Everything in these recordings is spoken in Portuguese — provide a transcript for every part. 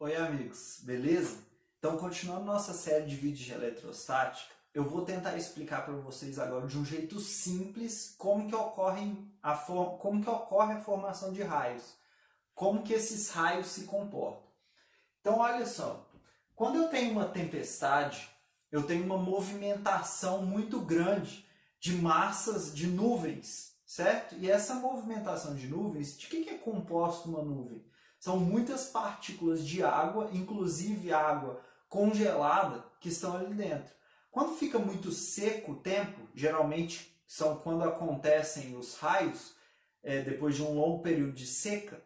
Oi amigos, beleza? Então, continuando nossa série de vídeos de eletrostática, eu vou tentar explicar para vocês agora de um jeito simples como que ocorre a formação de raios, como que esses raios se comportam. Então, olha só, quando eu tenho uma tempestade, eu tenho uma movimentação muito grande de massas de nuvens, certo? E essa movimentação de nuvens, de que é composta uma nuvem? São muitas partículas de água, inclusive água congelada, que estão ali dentro. Quando fica muito seco o tempo, geralmente são quando acontecem os raios, depois de um longo período de seca,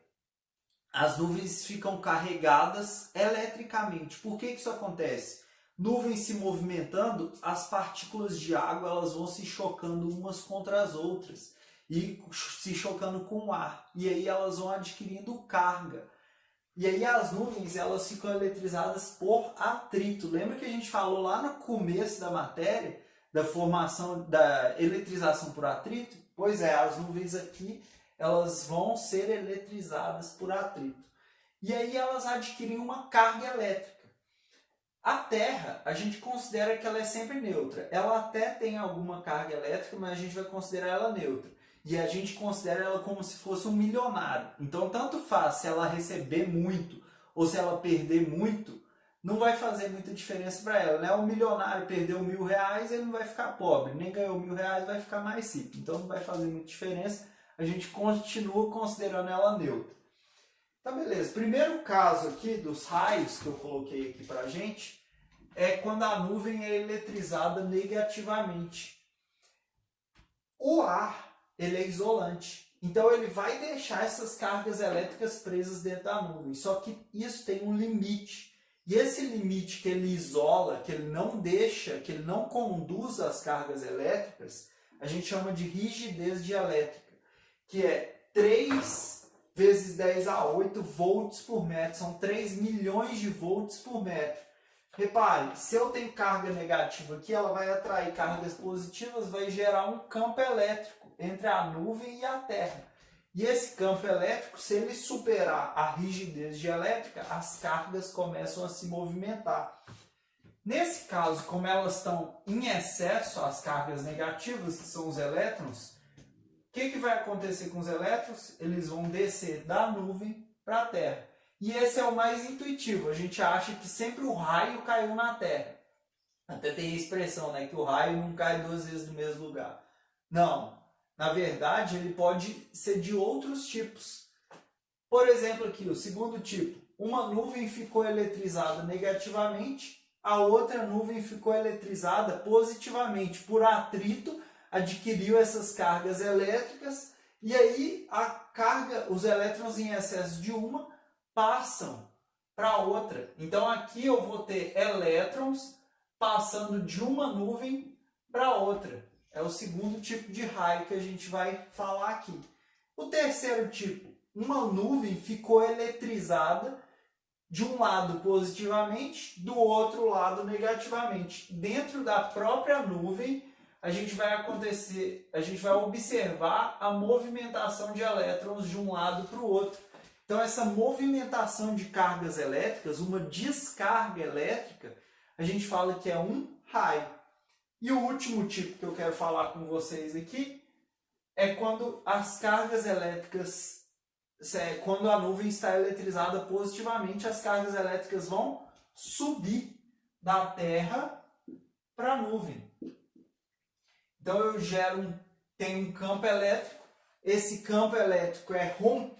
as nuvens ficam carregadas eletricamente. Por que isso acontece? Nuvens se movimentando, as partículas de água elas vão se chocando umas contra as outras e se chocando com o ar. E aí elas vão adquirindo carga. E aí as nuvens elas ficam eletrizadas por atrito. Lembra que a gente falou lá no começo da matéria da formação da eletrização por atrito? Pois é, as nuvens aqui elas vão ser eletrizadas por atrito. E aí elas adquirem uma carga elétrica. A Terra, a gente considera que ela é sempre neutra. Ela até tem alguma carga elétrica, mas a gente vai considerar ela neutra. E a gente considera ela como se fosse um milionário. Então, tanto faz se ela receber muito ou se ela perder muito, não vai fazer muita diferença para ela, né? O milionário perdeu R$1.000, ele não vai ficar pobre. Nem ganhou R$1.000, vai ficar mais rico. Então, não vai fazer muita diferença. A gente continua considerando ela neutra. Tá, beleza. Primeiro caso aqui dos raios que eu coloquei aqui pra gente é quando a nuvem é eletrizada negativamente. O ar, ele é isolante. Então ele vai deixar essas cargas elétricas presas dentro da nuvem. Só que isso tem um limite. E esse limite que ele isola, que ele não deixa, que ele não conduz as cargas elétricas, a gente chama de rigidez dielétrica, que é 3 vezes 10 a 8 volts por metro, são 3 milhões de volts por metro. Repare, se eu tenho carga negativa aqui, ela vai atrair cargas positivas, vai gerar um campo elétrico entre a nuvem e a Terra. E esse campo elétrico, se ele superar a rigidez dielétrica, as cargas começam a se movimentar. Nesse caso, como elas estão em excesso, as cargas negativas, que são os elétrons, o que vai acontecer com os elétrons? Eles vão descer da nuvem para a Terra. E esse é o mais intuitivo. A gente acha que sempre o raio caiu na Terra. Até tem a expressão, né, que o raio não cai 2 vezes no mesmo lugar. Não. Na verdade, ele pode ser de outros tipos. Por exemplo, aqui, o segundo tipo. Uma nuvem ficou eletrizada negativamente, a outra nuvem ficou eletrizada positivamente. Por atrito, adquiriu essas cargas elétricas e aí os elétrons em excesso de uma passam para outra. Então aqui eu vou ter elétrons passando de uma nuvem para outra. É o segundo tipo de raio que a gente vai falar aqui. O terceiro tipo, uma nuvem ficou eletrizada de um lado positivamente, do outro lado negativamente. Dentro da própria nuvem, a gente vai observar a movimentação de elétrons de um lado para o outro. Então, essa movimentação de cargas elétricas, uma descarga elétrica, a gente fala que é um raio. E o último tipo que eu quero falar com vocês aqui é quando as cargas elétricas, quando a nuvem está eletrizada positivamente, as cargas elétricas vão subir da Terra para a nuvem. Então eu tenho um campo elétrico, esse campo elétrico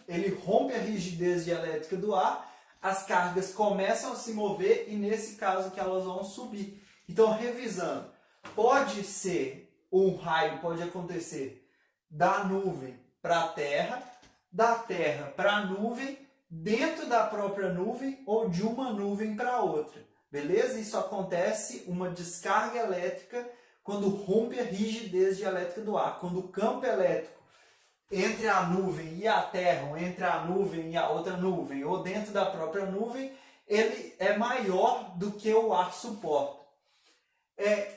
ele rompe a rigidez dielétrica do ar, as cargas começam a se mover e nesse caso que elas vão subir. Então revisando, pode ser um raio, pode acontecer da nuvem para a Terra, da Terra para a nuvem, dentro da própria nuvem ou de uma nuvem para outra. Beleza? Isso acontece, uma descarga elétrica, quando rompe a rigidez dielétrica do ar, quando o campo elétrico entre a nuvem e a Terra, ou entre a nuvem e a outra nuvem, ou dentro da própria nuvem, ele é maior do que o ar suporta.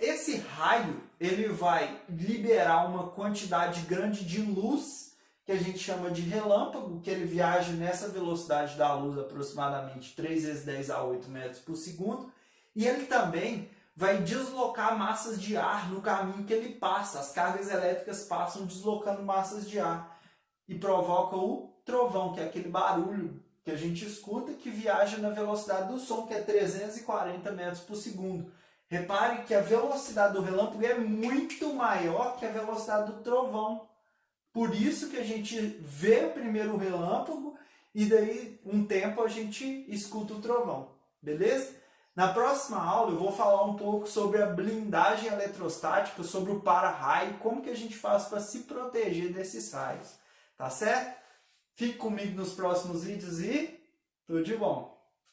Esse raio ele vai liberar uma quantidade grande de luz que a gente chama de relâmpago, que ele viaja nessa velocidade da luz, aproximadamente 3 vezes 10 a 8 metros por segundo, e ele também vai deslocar massas de ar no caminho que ele passa. As cargas elétricas passam deslocando massas de ar e provoca o trovão, que é aquele barulho que a gente escuta que viaja na velocidade do som, que é 340 metros por segundo. Repare que a velocidade do relâmpago é muito maior que a velocidade do trovão. Por isso que a gente vê primeiro o relâmpago e daí um tempo a gente escuta o trovão, beleza? Na próxima aula eu vou falar um pouco sobre a blindagem eletrostática, sobre o para-raio, como que a gente faz para se proteger desses raios, tá certo? Fique comigo nos próximos vídeos e tudo de bom!